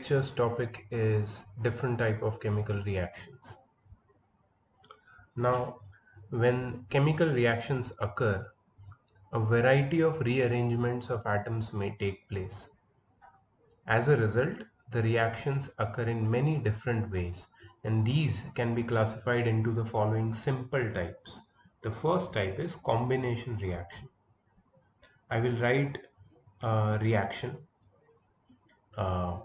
lecture's topic is different type of chemical reactions. Now, when chemical reactions occur, a variety of rearrangements of atoms may take place. As a result, the reactions occur in many different ways, and these can be classified into the following simple types. The first type is combination reaction. I will write a reaction, uh,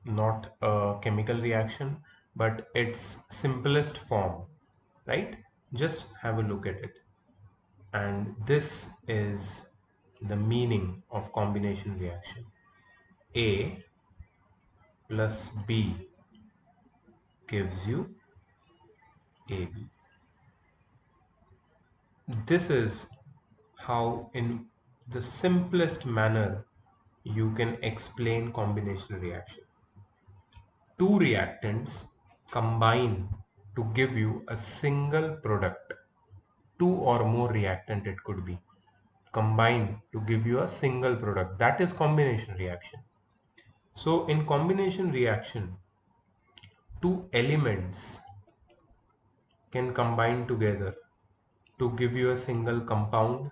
not a chemical reaction, but its simplest form, right? Just have a look at it. And this is the meaning of combination reaction. A plus B gives you AB. This is how, in the simplest manner, you can explain combination reaction. Two reactants combine to give you a single product. Two or more reactant it could be combine to give you a single product. That is combination reaction. So in combination reaction, two elements can combine together to give you a single compound.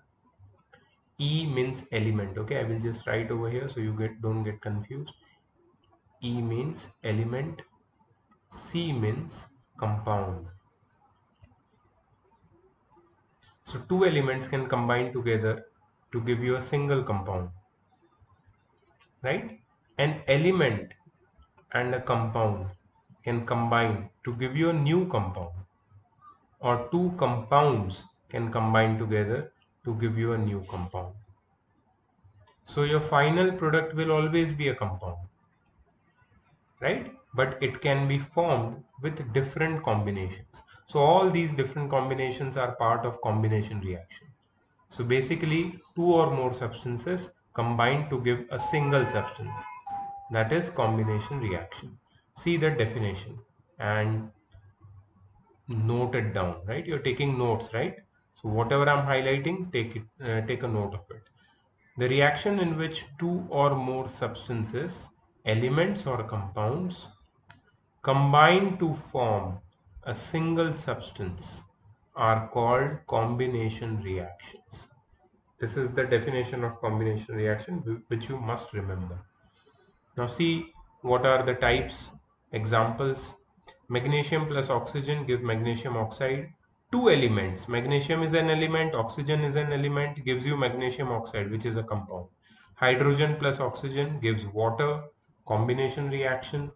E means element. Okay, I will just write over here so you don't get confused. E means element, C means compound. So two elements can combine together to give you a single compound, right? An element and a compound can combine to give you a new compound, or two compounds can combine together to give you a new compound. So your final product will always be a compound, right? But it can be formed with different combinations. So all these different combinations are part of combination reaction. So basically, two or more substances combine to give a single substance. That is combination reaction. See the definition and note it down, right? You're taking notes, right? So whatever I'm highlighting, take a note of it. The reaction in which two or more substances, elements or compounds combine to form a single substance are called combination reactions. This is the definition of combination reaction, which you must remember. Now see what are the types, examples. Magnesium plus oxygen give magnesium oxide. Two elements, magnesium is an element, oxygen is an element, gives you magnesium oxide, which is a compound. Hydrogen plus oxygen gives water, combination reaction.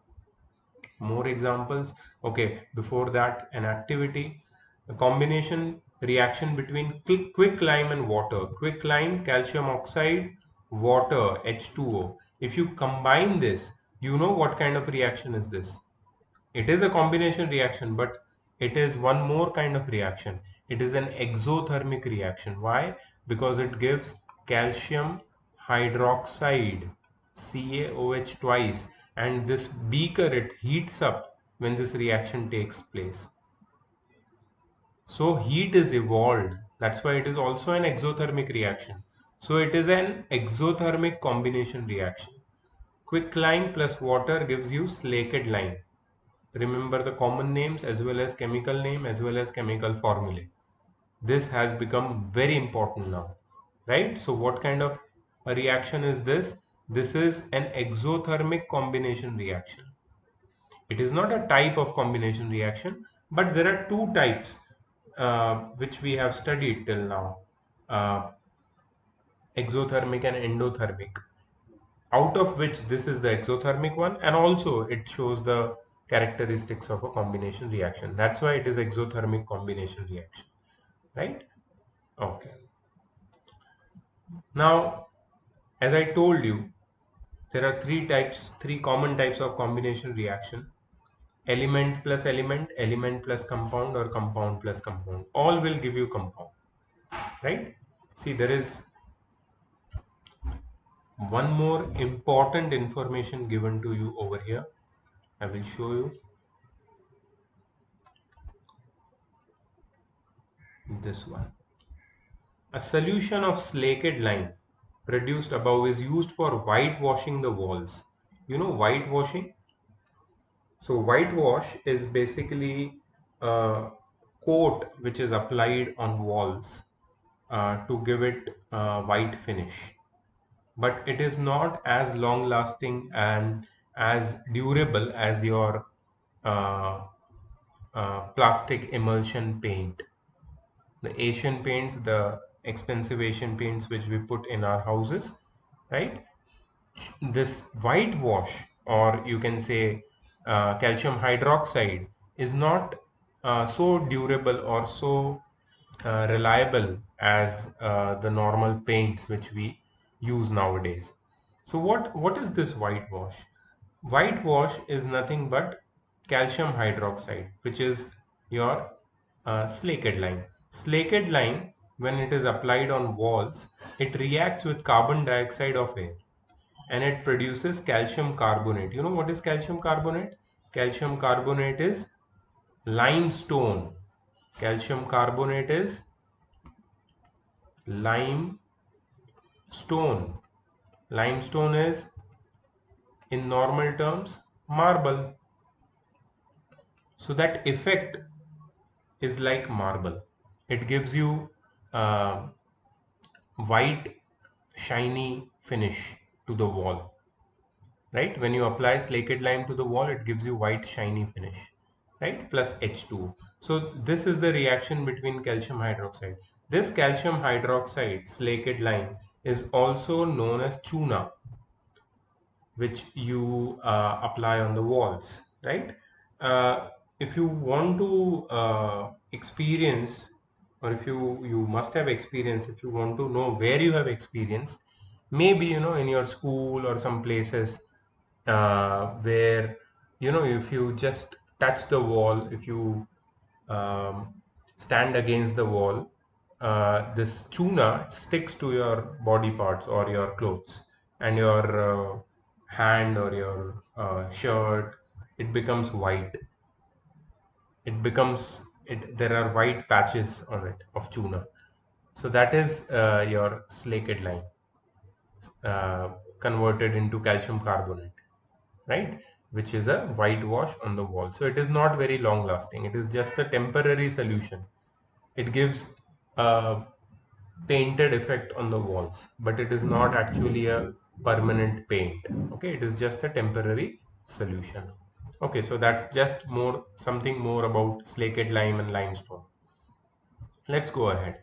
More examples. Okay, before that, an activity, a combination reaction between quicklime and water. Quicklime, calcium oxide, water, H2O. If you combine this, you know what kind of reaction is this. It is a combination reaction, but it is one more kind of reaction. It is an exothermic reaction. Why? Because it gives calcium hydroxide, CaOH twice, and this beaker, it heats up when this reaction takes place. So heat is evolved. That's why it is also an exothermic reaction. So it is an exothermic combination reaction. Quicklime plus water gives you slaked lime. Remember the common names as well as chemical name as well as chemical formulae. This has become very important now, right? So what kind of a reaction is this? This is an exothermic combination reaction. It is not a type of combination reaction, but there are two types which we have studied till now, uh, exothermic and endothermic, out of which this is the exothermic one, and also it shows the characteristics of a combination reaction. That's why it is exothermic combination reaction, right? Okay. Now, as I told you, there are three common types of combination reaction: element plus element, element plus compound, or compound plus compound. All will give you compound, right? See, there is one more important information given to you over here. I will show you this one. A solution of slaked lime produced above is used for whitewashing the walls. You know whitewashing? So whitewash is basically a coat which is applied on walls to give it a white finish. But it is not as long lasting and as durable as your uh, plastic emulsion paint. The Asian paints, the expensive Asian paints which we put in our houses, right? This whitewash, or you can say calcium hydroxide, is not so durable or so reliable as the normal paints which we use nowadays. So what is this whitewash? Whitewash is nothing but calcium hydroxide, which is your slaked lime. Slaked lime, when it is applied on walls, it reacts with carbon dioxide of air and it produces calcium carbonate. You know what is calcium carbonate? Calcium carbonate is limestone. Calcium carbonate is limestone. Limestone is, in normal terms, marble. So that effect is like marble. It gives you uh, white, shiny finish to the wall. Right? When you apply slaked lime to the wall, it gives you white shiny finish, right? Plus H2. So this is the reaction between calcium hydroxide. This calcium hydroxide, slaked lime, is also known as chuna, which you apply on the walls, right? If you want to experience, or if you must have experience, if you want to know where you have experience, maybe in your school or some places where if you just touch the wall, if you um, stand against the wall, this tuna sticks to your body parts or your clothes, and your hand or your shirt, it becomes white. It becomes it. There are white patches on it of tuna. So that is your slaked lime uh, converted into calcium carbonate, right? Which is a whitewash on the wall. So it is not very long lasting. It is just a temporary solution. It gives a painted effect on the walls, but it is not actually a permanent paint. Okay, it is just a temporary solution. Okay, so that's just more something more about slaked lime and limestone. Let's go ahead.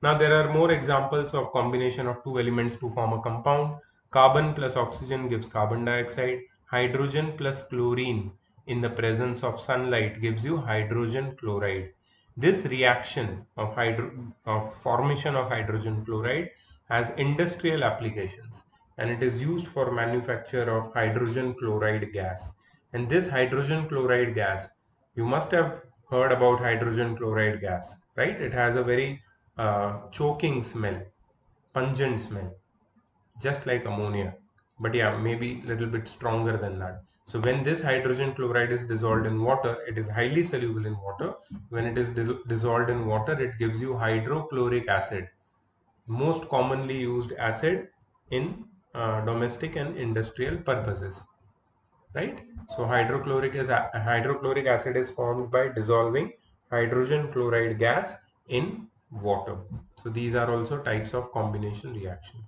Now there are more examples of combination of two elements to form a compound. Carbon plus oxygen gives carbon dioxide. Hydrogen plus chlorine in the presence of sunlight gives you hydrogen chloride. This reaction of formation of hydrogen chloride has industrial applications, and it is used for manufacture of hydrogen chloride gas. And this hydrogen chloride gas, you must have heard about hydrogen chloride gas, right? It has a very choking smell, pungent smell, just like ammonia. But yeah, maybe a little bit stronger than that. So when this hydrogen chloride is dissolved in water, it is highly soluble in water. When it is dissolved in water, it gives you hydrochloric acid, most commonly used acid in domestic and industrial purposes, right? So hydrochloric acid is formed by dissolving hydrogen chloride gas in water. So these are also types of combination reaction.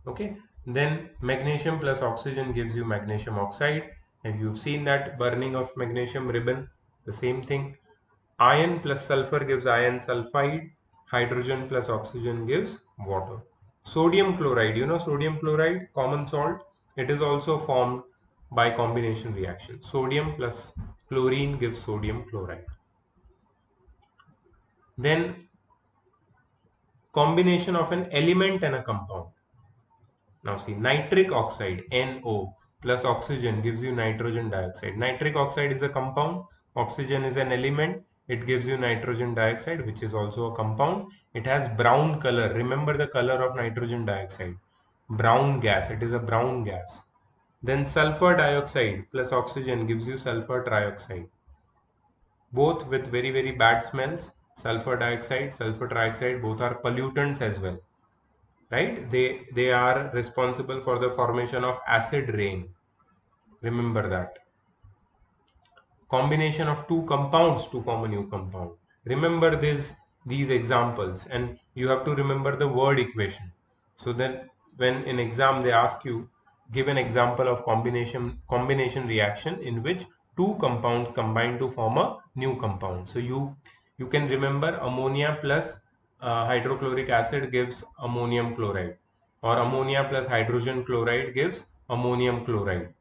Okay, then magnesium plus oxygen gives you magnesium oxide, and you've seen that burning of magnesium ribbon, the same thing. Iron plus sulfur gives iron sulfide. Hydrogen plus oxygen gives water. Sodium chloride, sodium chloride, common salt, it is also formed by combination reaction. Sodium plus chlorine gives sodium chloride. Then combination of an element and a compound. Now see, nitric oxide, NO, plus oxygen gives you nitrogen dioxide. Nitric oxide is a compound, oxygen is an element, it gives you nitrogen dioxide, which is also a compound. It has brown color. Remember the color of nitrogen dioxide. Brown gas, it is a brown gas. Then sulfur dioxide plus oxygen gives you sulfur trioxide. Both with very, very bad smells. Sulfur dioxide, sulfur trioxide, both are pollutants as well, right? They are responsible for the formation of acid rain. Remember that. combination of two compounds to form a new compound. Remember these examples, and you have to remember the word equation. So that when in exam they ask you, give an example of combination reaction in which two compounds combine to form a new compound. So you can remember ammonia plus hydrochloric acid gives ammonium chloride, or ammonia plus hydrogen chloride gives ammonium chloride.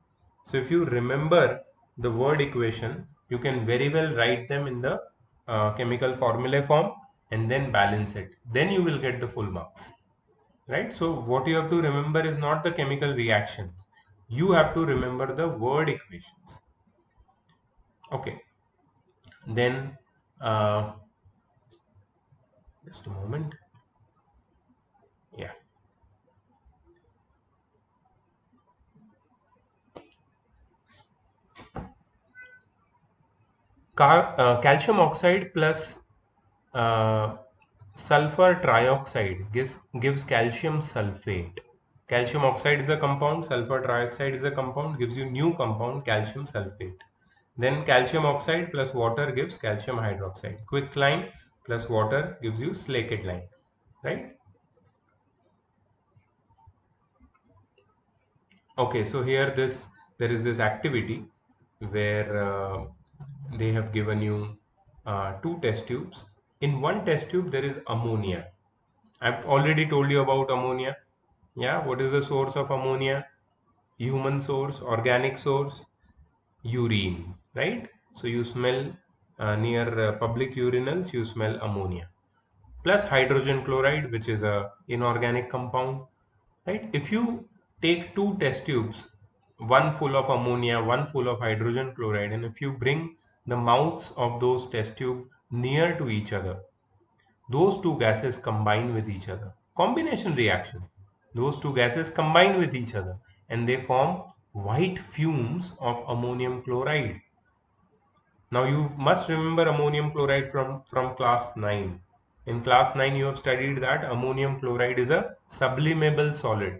So if you remember the word equation, you can very well write them in the chemical formula form and then balance it. Then you will get the full marks, right? So what you have to remember is not the chemical reactions. You have to remember the word equations. Okay. Then uh, just a moment. Yeah. Calcium oxide plus uh, sulfur trioxide gives calcium sulfate. Calcium oxide is a compound, sulfur trioxide is a compound, gives you new compound calcium sulfate. Then calcium oxide plus water gives calcium hydroxide. Quicklime plus water gives you slaked lime, right? Okay, so here there is this activity where they have given you two test tubes. In one test tube there is ammonia. I've already told you about ammonia. Yeah, what is the source of ammonia? Human source, organic source, urine, right? So you smell near public urinals, you smell ammonia. Plus hydrogen chloride, which is a inorganic compound, right? If you take two test tubes, one full of ammonia, one full of hydrogen chloride, and if you bring the mouths of those test tube near to each other, those two gases combine with each other. Combination reaction. Those two gases combine with each other and they form white fumes of ammonium chloride. Now you must remember ammonium chloride from class 9. In class 9 you have studied that ammonium chloride is a sublimable solid,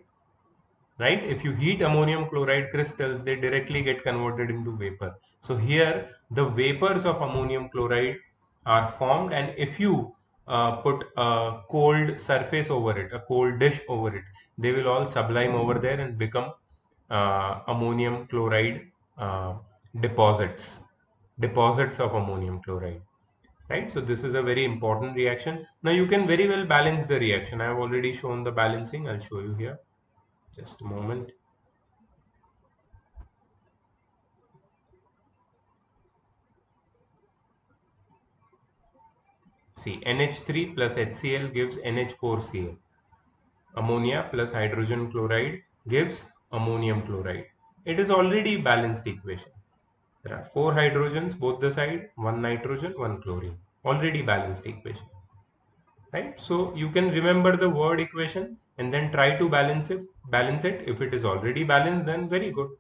right? If you heat ammonium chloride crystals, they directly get converted into vapor. So here the vapors of ammonium chloride are formed, and if you put a cold surface over it, a cold dish over it, they will all sublime over there and become ammonium chloride uh, deposits deposits of ammonium chloride, right? So this is a very important reaction. Now you can very well balance the reaction. I have already shown the balancing. I'll show you here, just a moment. See, NH3 plus HCl gives NH4Cl. Ammonia plus hydrogen chloride gives ammonium chloride. It is already balanced equation. There are four hydrogens both the side, one nitrogen, one chlorine. Already balanced equation, right? So you can remember the word equation and then try to balance it. Balance it. If it is already balanced, then very good.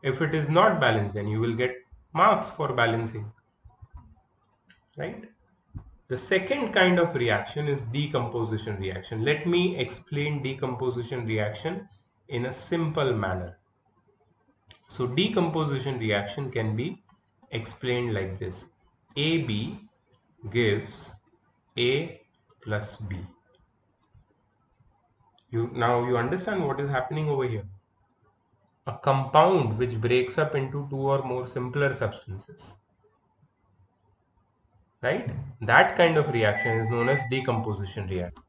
If it is not balanced, then you will get marks for balancing, right? The second kind of reaction is decomposition reaction. Let me explain decomposition reaction in a simple manner. So decomposition reaction can be explained like this. AB gives A plus B. Now you understand what is happening over here. A compound which breaks up into two or more simpler substances, right? That kind of reaction is known as decomposition reaction.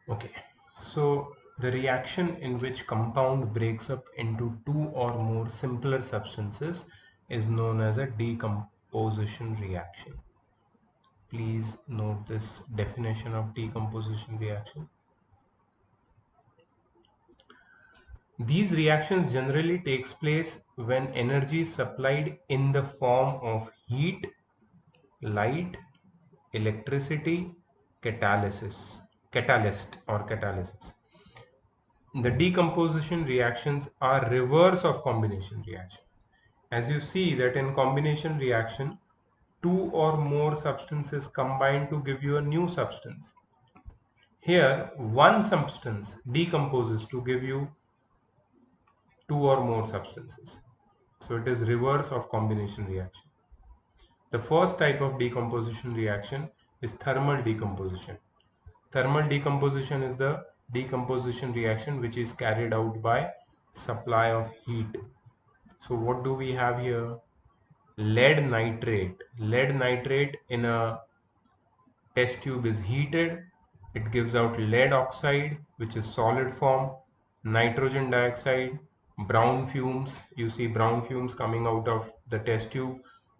Okay, so the reaction in which compound breaks up into two or more simpler substances is known as a decomposition reaction. Please note this definition of decomposition reaction. These reactions generally takes place when energy is supplied in the form of heat, light, electricity, catalyst or catalysis. The decomposition reactions are reverse of combination reaction. As you see that in combination reaction, two or more substances combine to give you a new substance. Here, one substance decomposes to give you two or more substances. So it is reverse of combination reaction. The first type of decomposition reaction is thermal decomposition. Thermal decomposition is the decomposition reaction which is carried out by supply of heat. So what do we have here? Lead nitrate. Lead nitrate in a test tube is heated. It gives out lead oxide, which is solid form, nitrogen dioxide, brown fumes. You see brown fumes coming out of the test tube,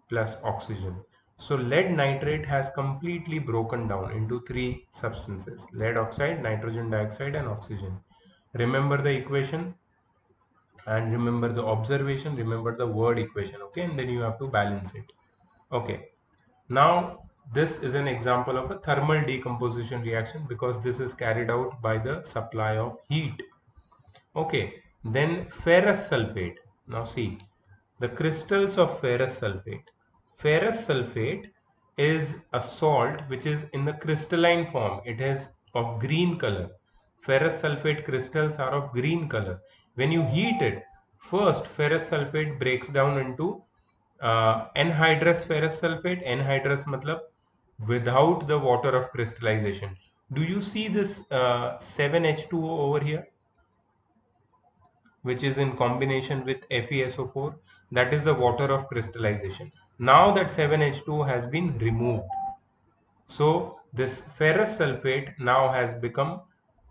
plus oxygen. So lead nitrate has completely broken down into three substances: lead oxide, nitrogen dioxide, and oxygen. Remember the equation and remember the observation, remember the word equation, okay? And then you have to balance it. Okay, now this is an example of a thermal decomposition reaction because this is carried out by the supply of heat. Okay, then ferrous sulfate. Now see, the crystals of ferrous sulfate. Ferrous sulfate is a salt which is in the crystalline form. It is of green color. Ferrous sulfate crystals are of green color. When you heat it, first ferrous sulfate breaks down into anhydrous ferrous sulfate. Anhydrous matlab without the water of crystallization. Do you see this 7H2O over here, which is in combination with FeSO4? That is the water of crystallization. Now that 7H2O has been removed, so this ferrous sulfate now has become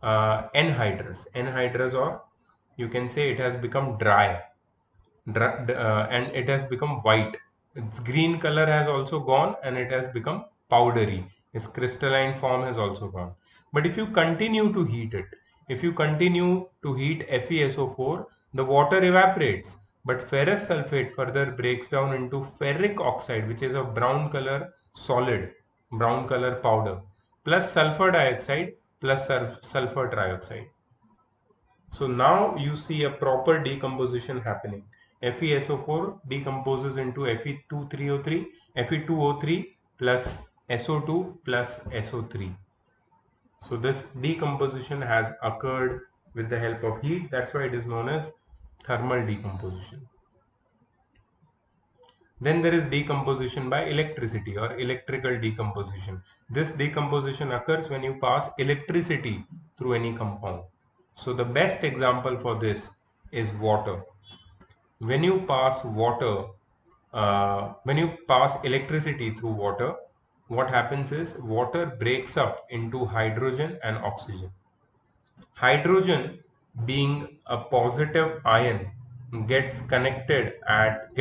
anhydrous. Anhydrous, or you can say it has become dry. And it has become white. Its green color has also gone and it has become powdery. Its crystalline form has also gone. But if you continue to heat it, if you continue to heat FeSO4, the water evaporates. But ferrous sulfate further breaks down into ferric oxide, which is a brown color solid, brown color powder, plus sulfur dioxide, plus sulfur trioxide. So now you see a proper decomposition happening. FeSO4 decomposes into Fe2O3, Fe2O3 plus SO2 plus SO3. So this decomposition has occurred with the help of heat. That's why it is known as thermal decomposition. Then there is decomposition by electricity or electrical decomposition. This decomposition occurs when you pass electricity through any compound. So the best example for this is water. When you pass when you pass electricity through water, what happens is water breaks up into hydrogen and oxygen. Hydrogen, being a positive ion, gets collected at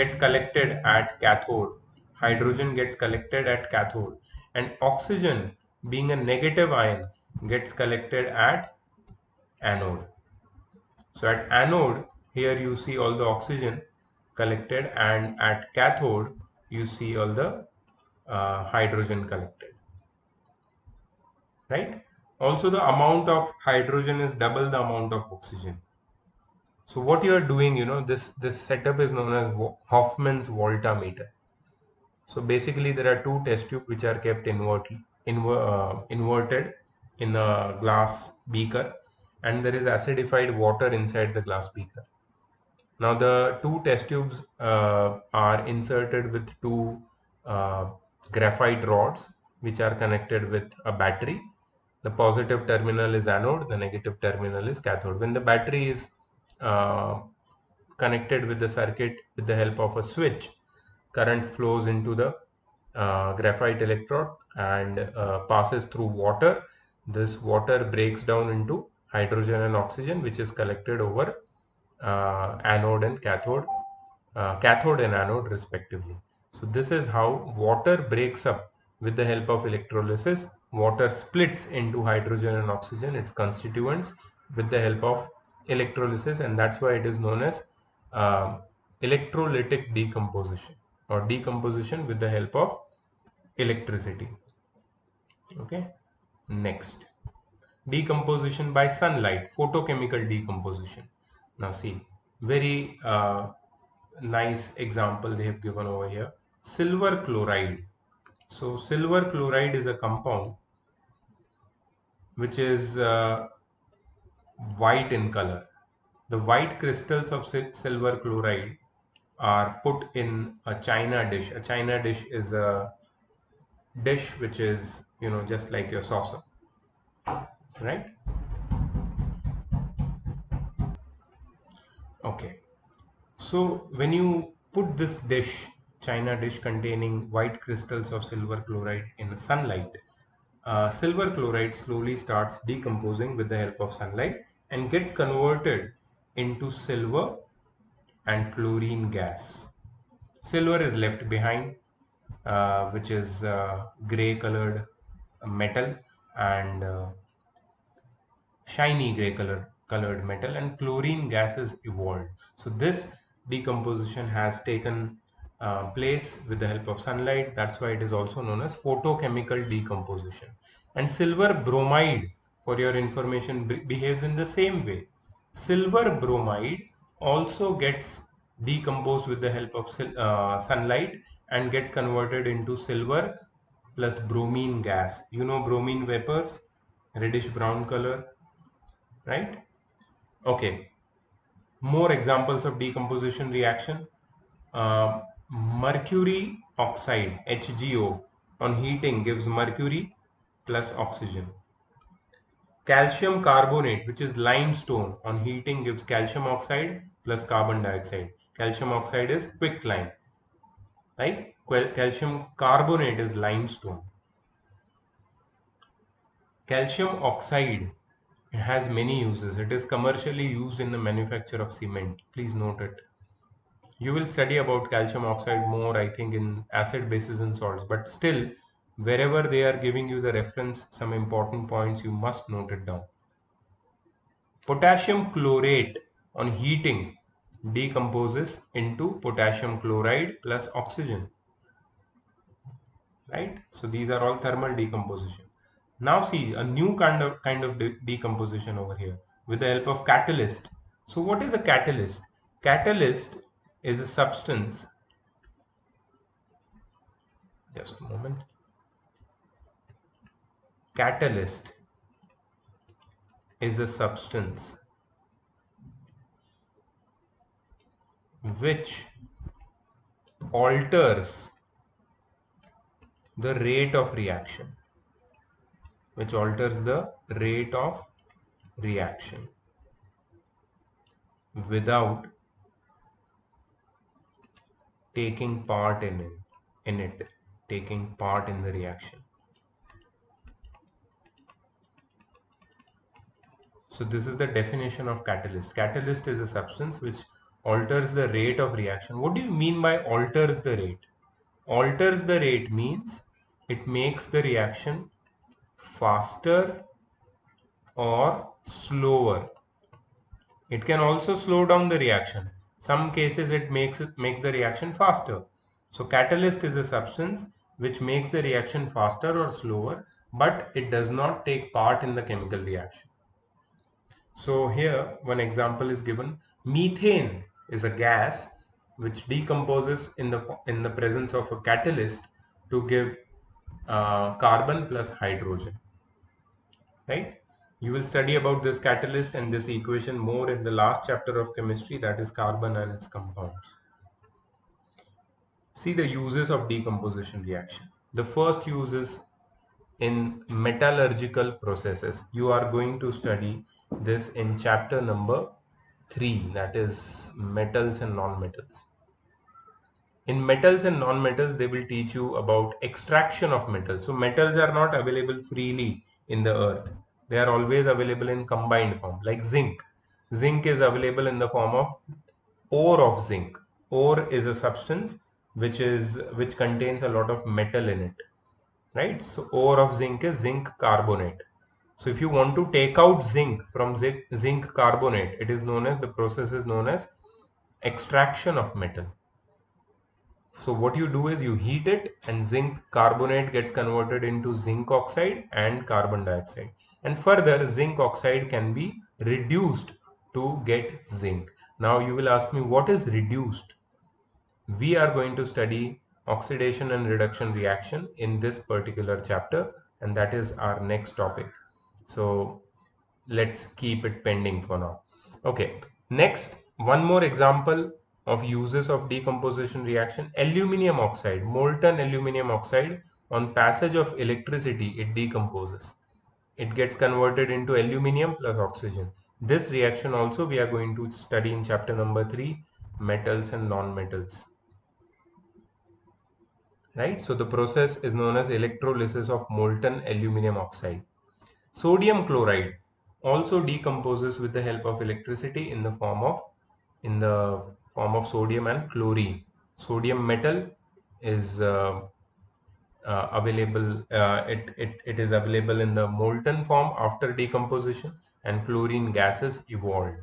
cathode. Hydrogen gets collected at cathode, and oxygen, being a negative ion, gets collected at anode. So at anode, here you see all the oxygen collected, and at cathode you see all the hydrogen collected, right? Also, the amount of hydrogen is double the amount of oxygen. So what you are doing, this setup is known as Hoffman's voltameter. So basically there are two test tubes which are kept inverted in a glass beaker, and there is acidified water inside the glass beaker. Now the two test tubes are inserted with two uh, graphite rods which are connected with a battery. The positive terminal is anode, the negative terminal is cathode. When the battery is uh, connected with the circuit with the help of a switch, current flows into the graphite electrode and passes through water. This water breaks down into hydrogen and oxygen, which is collected over anode and cathode and anode respectively. So this is how water breaks up with the help of electrolysis. Water splits into hydrogen and oxygen, its constituents, with the help of electrolysis, and that's why it is known as uh, electrolytic decomposition, or decomposition with the help of electricity. Okay, next, decomposition by sunlight, photochemical decomposition. Now see, very nice example they have given over here. Silver chloride. So silver chloride is a compound which is white in color. The white crystals of silver chloride are put in a china dish. A china dish is a dish which is, just like your saucer, right? Okay. So when you put this dish, china dish containing white crystals of silver chloride in sunlight, silver chloride slowly starts decomposing with the help of sunlight and gets converted into silver and chlorine gas. Silver is left behind, which is gray colored metal, and shiny gray colored metal, and chlorine gas is evolved. So this decomposition has taken place with the help of sunlight. That's why it is also known as photochemical decomposition. And silver bromide, for your information, behaves in the same way. Silver bromide also gets decomposed with the help of sunlight and gets converted into silver plus bromine gas. You know bromine vapors, reddish brown color, right? Okay, more examples of decomposition reaction. Mercury oxide, HgO, on heating gives mercury plus oxygen. Calcium carbonate, which is limestone, on heating gives calcium oxide plus carbon dioxide. Calcium oxide is quicklime, right? Calcium carbonate is limestone. Calcium oxide has many uses. It is commercially used in the manufacture of cement. Please note it. You will study about calcium oxide more, I think, in acid, bases, and salts. But still, wherever they are giving you the reference, some important points, you must note it down. Potassium chlorate on heating decomposes into potassium chloride plus oxygen, right? So these are all thermal decomposition. Now see a new kind of decomposition over here with the help of catalyst. So what is a catalyst? Catalyst is a substance, just a moment. Catalyst is a substance which alters the rate of reaction, without taking part taking part in the reaction. So this is the definition of catalyst. Catalyst is a substance which alters the rate of reaction. What do you mean by alters the rate? Alters the rate means it makes the reaction faster or slower. It can also slow down the reaction. Some cases it makes the reaction faster. So catalyst is a substance which makes the reaction faster or slower, but it does not take part in the chemical reaction. So here one example is given. Methane is a gas which decomposes in the presence of a catalyst to give carbon plus hydrogen, right? You will study about this catalyst and this equation more in the last chapter of chemistry, that is carbon and its compounds. See the uses of decomposition reaction. The first use is in metallurgical processes. You are going to study this in chapter number 3, that is metals and non-metals. In metals and non-metals, they will teach you about extraction of metals. So metals are not available freely in the earth. They are always available in combined form, like zinc. Zinc is available in the form of ore of zinc. Ore is a substance which contains a lot of metal in it, right? So ore of zinc is zinc carbonate. So if you want to take out zinc from zinc carbonate, it is known as, the process is known as extraction of metal. So what you do is you heat it and zinc carbonate gets converted into zinc oxide and carbon dioxide. And further, zinc oxide can be reduced to get zinc. Now you will ask me, what is reduced? We are going to study oxidation and reduction reaction in this particular chapter, and that is our next topic. So let's keep it pending for now. Okay, next, one more example of uses of decomposition reaction. Aluminium oxide, molten aluminium oxide, on passage of electricity, it decomposes. It gets converted into aluminium plus oxygen. This reaction also we are going to study in chapter number 3, metals and non-metals. Right? So the process is known as electrolysis of molten aluminium oxide. Sodium chloride also decomposes with the help of electricity in the form of sodium and chlorine. Sodium metal is available. It is available in the molten form after decomposition, and chlorine gases evolved.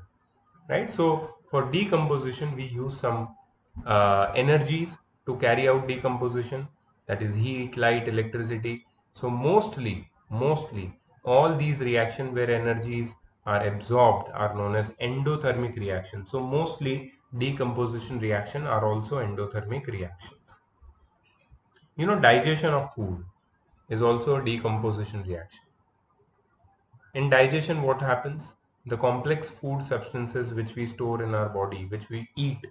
Right. So for decomposition, we use some energies to carry out decomposition. That is heat, light, electricity. So mostly all these reactions where energies are absorbed are known as endothermic reactions. So mostly decomposition reaction are also endothermic reactions. Digestion of food is also a decomposition reaction. In digestion, what happens? The complex food substances which we store in our body, which we eat,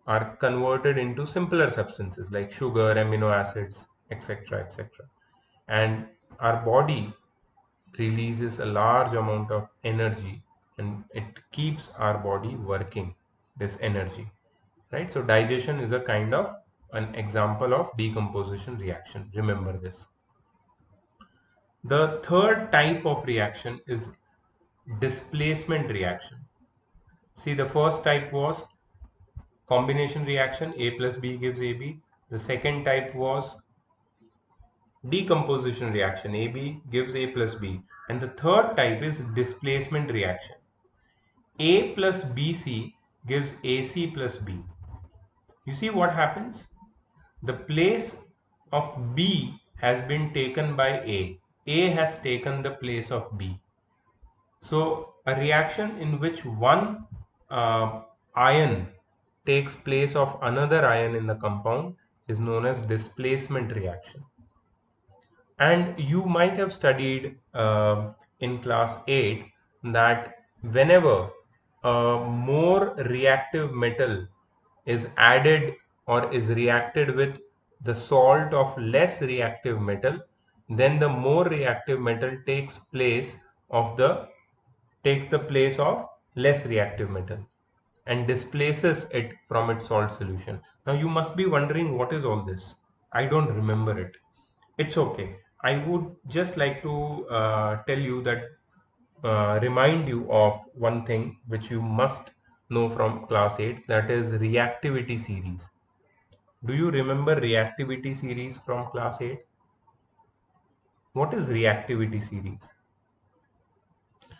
are converted into simpler substances like sugar, amino acids, etc. etc. And our body releases a large amount of energy, and it keeps our body working, this energy. Right? So digestion is a kind of an example of decomposition reaction. Remember this. The third type of reaction is displacement reaction. See, the first type was combination reaction, A plus B gives AB. The second type was decomposition reaction, AB gives A plus B. And the third type is displacement reaction. A plus BC gives AC plus B. You see what happens? The place of B has been taken by A. A has taken the place of B. So a reaction in which one ion takes place of another ion in the compound is known as displacement reaction. And you might have studied in class 8 that whenever a more reactive metal is added or is reacted with the salt of less reactive metal, then the more reactive metal takes the place of less reactive metal and displaces it from its salt solution. Now you must be wondering, what is all this? I don't remember it. It's okay. I would just like to tell you that, remind you of one thing which you must know from class 8, that is reactivity series. Do you remember reactivity series from class 8? What is reactivity series?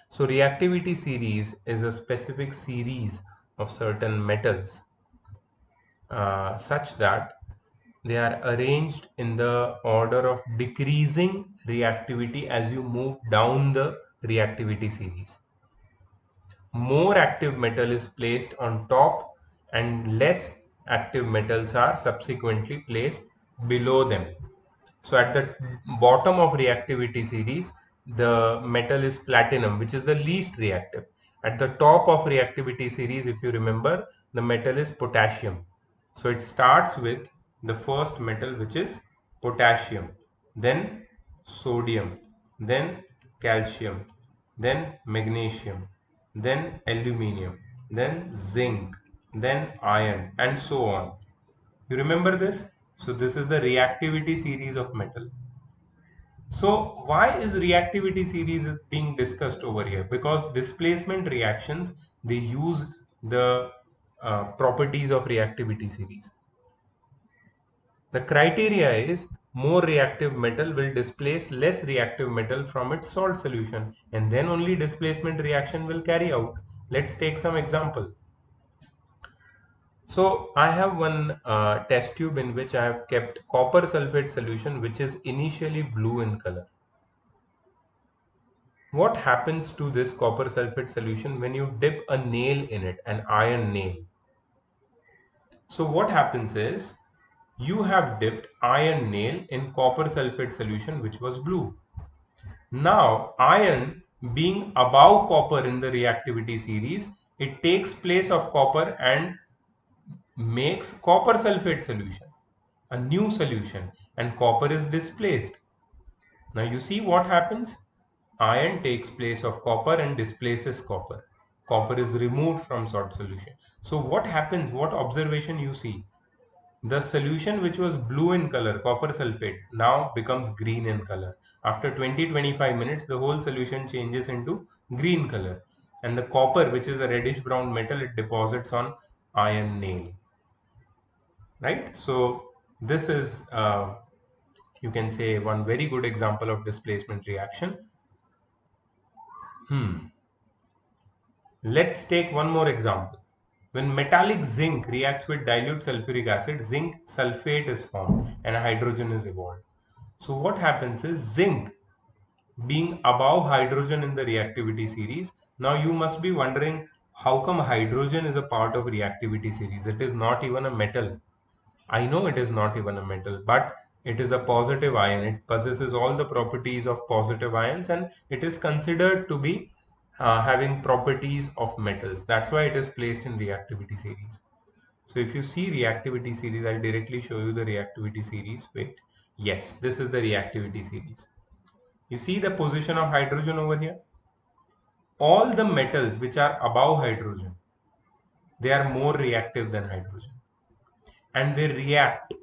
So reactivity series is a specific series of certain metals such that they are arranged in the order of decreasing reactivity as you move down the reactivity series. More active metal is placed on top and less active metals are subsequently placed below them. So at the bottom of reactivity series, the metal is platinum, which is the least reactive. At the top of reactivity series, if you remember, the metal is potassium. So it starts with the first metal, which is potassium, then sodium, then calcium, then magnesium, then aluminium, then zinc, then iron, and so on. You remember this? So this is the reactivity series of metal. So why is reactivity series being discussed over here? Because displacement reactions, they use the properties of reactivity series. The criteria is more reactive metal will displace less reactive metal from its salt solution, and then only displacement reaction will carry out. Let's take some example. So I have one test tube in which I have kept copper sulfate solution, which is initially blue in color. What happens to this copper sulfate solution when you dip a nail in it, an iron nail? So what happens is, you have dipped iron nail in copper sulfate solution which was blue. Now iron being above copper in the reactivity series, it takes place of copper and makes copper sulfate solution, a new solution, and copper is displaced. Now you see what happens? Iron takes place of copper and displaces copper. Copper is removed from salt solution. So what happens? What observation you see? The solution which was blue in color, copper sulfate, now becomes green in color. After 20-25 minutes, the whole solution changes into green color. And the copper, which is a reddish brown metal, it deposits on iron nail. Right? So this is, you can say, one very good example of displacement reaction. Let's take one more example. When metallic zinc reacts with dilute sulfuric acid, zinc sulfate is formed and hydrogen is evolved. So what happens is zinc being above hydrogen in the reactivity series. Now you must be wondering how come hydrogen is a part of reactivity series? It is not even a metal. I know it is not even a metal, but it is a positive ion. It possesses all the properties of positive ions and it is considered to be having properties of metals. That's why it is placed in reactivity series. So if you see reactivity series, I'll directly show you the reactivity series. Wait, yes, this is the reactivity series. You see the position of hydrogen over here? All the metals which are above hydrogen, they are more reactive than hydrogen. And they react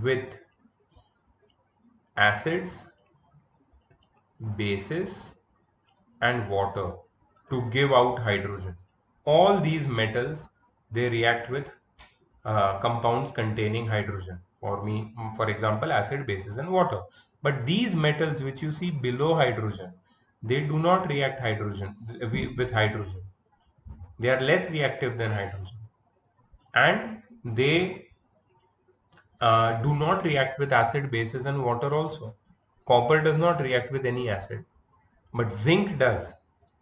with acids, bases, and water to give out hydrogen. All these metals, they react with compounds containing hydrogen. For example, acid, bases, and water. But these metals which you see below hydrogen, they do not react with hydrogen. They are less reactive than hydrogen, and they do not react with acid, bases, and water also. Copper does not react with any acid, but zinc does.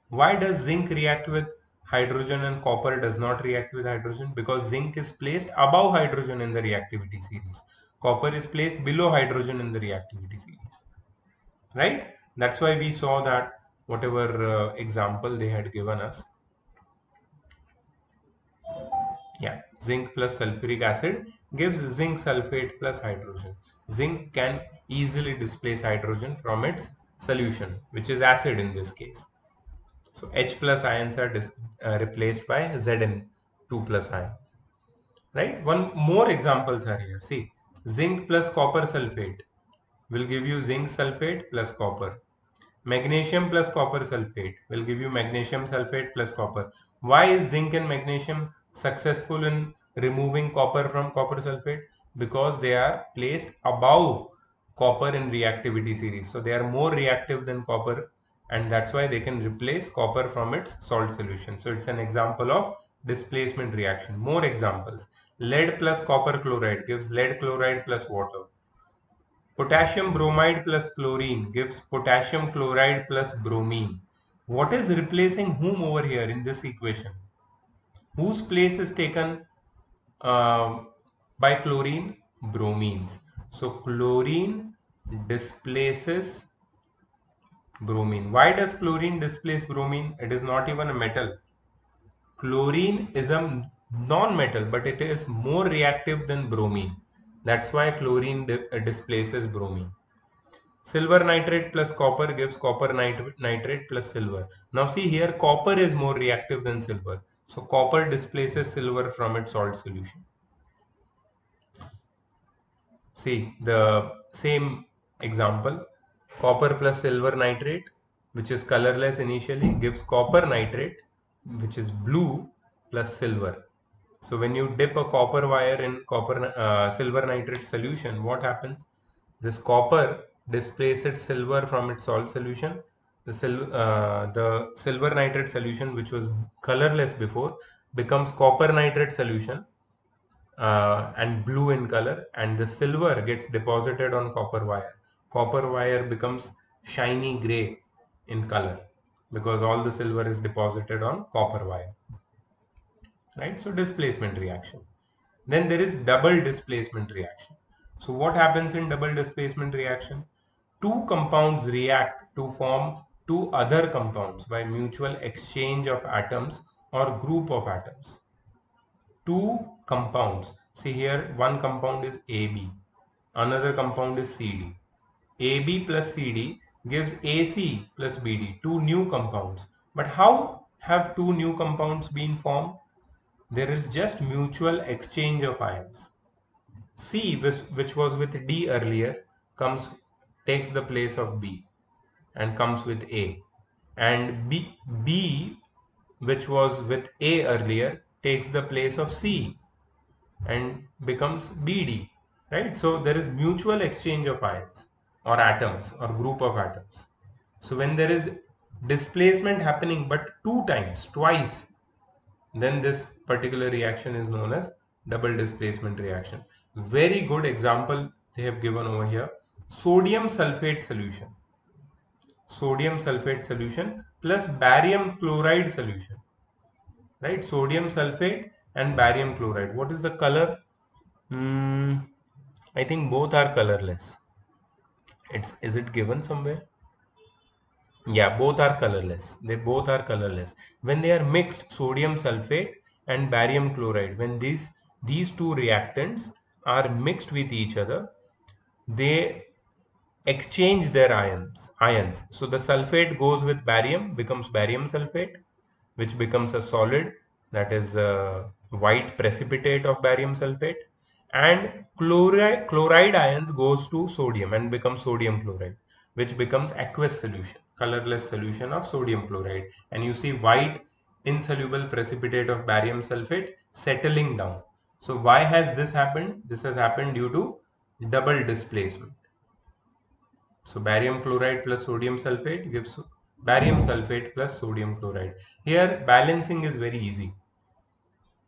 Why does zinc react with hydrogen and copper does not react with hydrogen? Because zinc is placed above hydrogen in the reactivity series. Copper is placed below hydrogen in the reactivity series. Right? That's why we saw that whatever example they had given us. Yeah, zinc plus sulfuric acid gives zinc sulfate plus hydrogen. Zinc can easily displace hydrogen from its solution, which is acid in this case. So H plus ions are replaced by Zn2 plus ions. Right? One more examples are here. See, zinc plus copper sulfate will give you zinc sulfate plus copper. Magnesium plus copper sulfate will give you magnesium sulfate plus copper. Why is zinc and magnesium successful in removing copper from copper sulfate? Because they are placed above copper in reactivity series. So they are more reactive than copper, and that's why they can replace copper from its salt solution. So it's an example of displacement reaction. More examples. Lead plus copper chloride gives lead chloride plus water. Potassium bromide plus chlorine gives potassium chloride plus bromine. What is replacing whom over here in this equation? Whose place is taken by chlorine? Bromines. So chlorine displaces bromine. Why does chlorine displace bromine? It is not even a metal. Chlorine is a non-metal, but it is more reactive than bromine. That's why chlorine displaces bromine. Silver nitrate plus copper gives copper nitrate plus silver. Now see here, copper is more reactive than silver. So copper displaces silver from its salt solution. See the same example. Copper plus silver nitrate, which is colorless initially, gives copper nitrate, which is blue, plus silver. So when you dip a copper wire in silver nitrate solution, what happens? This copper displaces silver from its salt solution. The silver nitrate solution, which was colorless before, becomes copper nitrate solution and blue in color, and the silver gets deposited on copper wire. Copper wire becomes shiny gray in color because all the silver is deposited on copper wire. Right? So displacement reaction. Then there is double displacement reaction. So what happens in double displacement reaction? Two compounds react to form two other compounds by mutual exchange of atoms or group of atoms. two compounds. See here, one compound is AB, another compound is CD. AB plus CD gives AC plus BD, two new compounds. But how have two new compounds been formed? There is just mutual exchange of ions. C, which was with D earlier, takes the place of B and comes with A. And B, which was with A earlier, takes the place of C and becomes BD, right? So there is mutual exchange of ions or atoms or group of atoms. So when there is displacement happening but twice, then this particular reaction is known as double displacement reaction. Very good example they have given over here. Sodium sulfate solution. Sodium sulfate solution plus barium chloride solution. Right? Sodium sulfate and barium chloride. What is the color? I think both are colorless. Is it given somewhere? Yeah, both are colorless. They both are colorless. When they are mixed, sodium sulfate and barium chloride, when these two reactants are mixed with each other, they exchange their ions. So the sulfate goes with barium, becomes barium sulfate, which becomes a solid, that is a white precipitate of barium sulfate, and chloride ions goes to sodium and becomes sodium chloride, which becomes aqueous solution, colorless solution of sodium chloride. And you see white insoluble precipitate of barium sulfate settling down. So why has this happened? This has happened due to double displacement. So barium chloride plus sodium sulfate gives barium sulfate plus sodium chloride. Here balancing is very easy.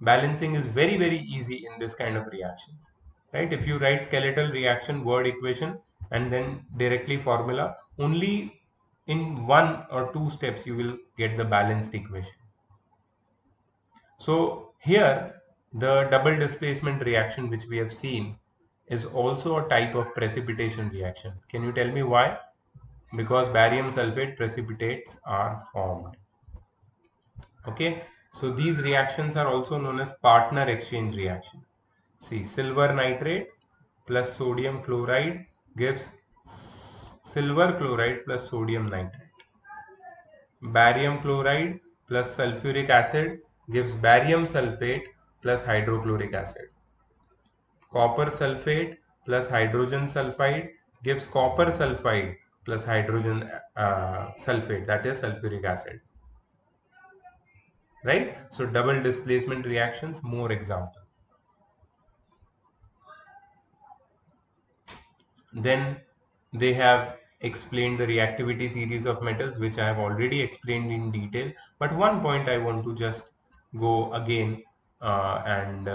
Balancing is very easy in this kind of reactions. Right? If you write skeletal reaction word equation and then directly formula, only in one or two steps you will get the balanced equation. So here the double displacement reaction which we have seen is also a type of precipitation reaction. Can you tell me why? Because barium sulfate precipitates are formed. Okay, so these reactions are also known as partner exchange reaction. See, silver nitrate plus sodium chloride gives silver chloride plus sodium nitrate. Barium chloride plus sulfuric acid gives barium sulfate plus hydrochloric acid. Copper sulfate plus hydrogen sulfide gives copper sulfide plus hydrogen sulfate, that is sulfuric acid. Right? So double displacement reactions, more example. Then they have explained the reactivity series of metals, which I have already explained in detail. But one point I want to just go again and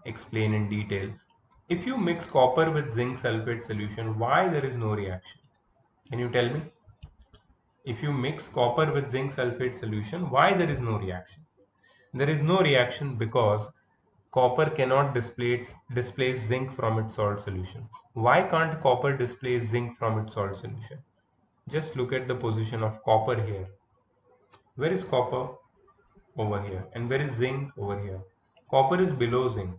explain in detail. If you mix copper with zinc sulfate solution, why there is no reaction? Can you tell me? If you mix copper with zinc sulfate solution, why there is no reaction? There is no reaction because copper cannot displace zinc from its salt solution. Why can't copper displace zinc from its salt solution? Just look at the position of copper here. Where is copper? Over here. And where is zinc? Over here. Copper is below zinc.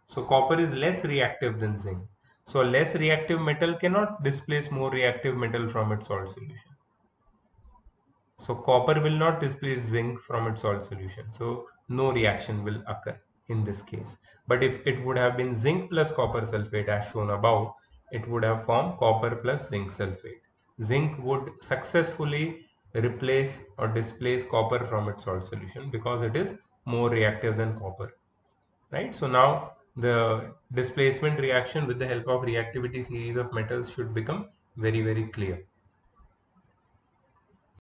So copper is less reactive than zinc. So a less reactive metal cannot displace more reactive metal from its salt solution. So copper will not displace zinc from its salt solution. So no reaction will occur in this case. But if it would have been zinc plus copper sulfate as shown above, it would have formed copper plus zinc sulfate. Zinc would successfully replace or displace copper from its salt solution because it is more reactive than copper. Right? So now the displacement reaction with the help of reactivity series of metals should become very clear.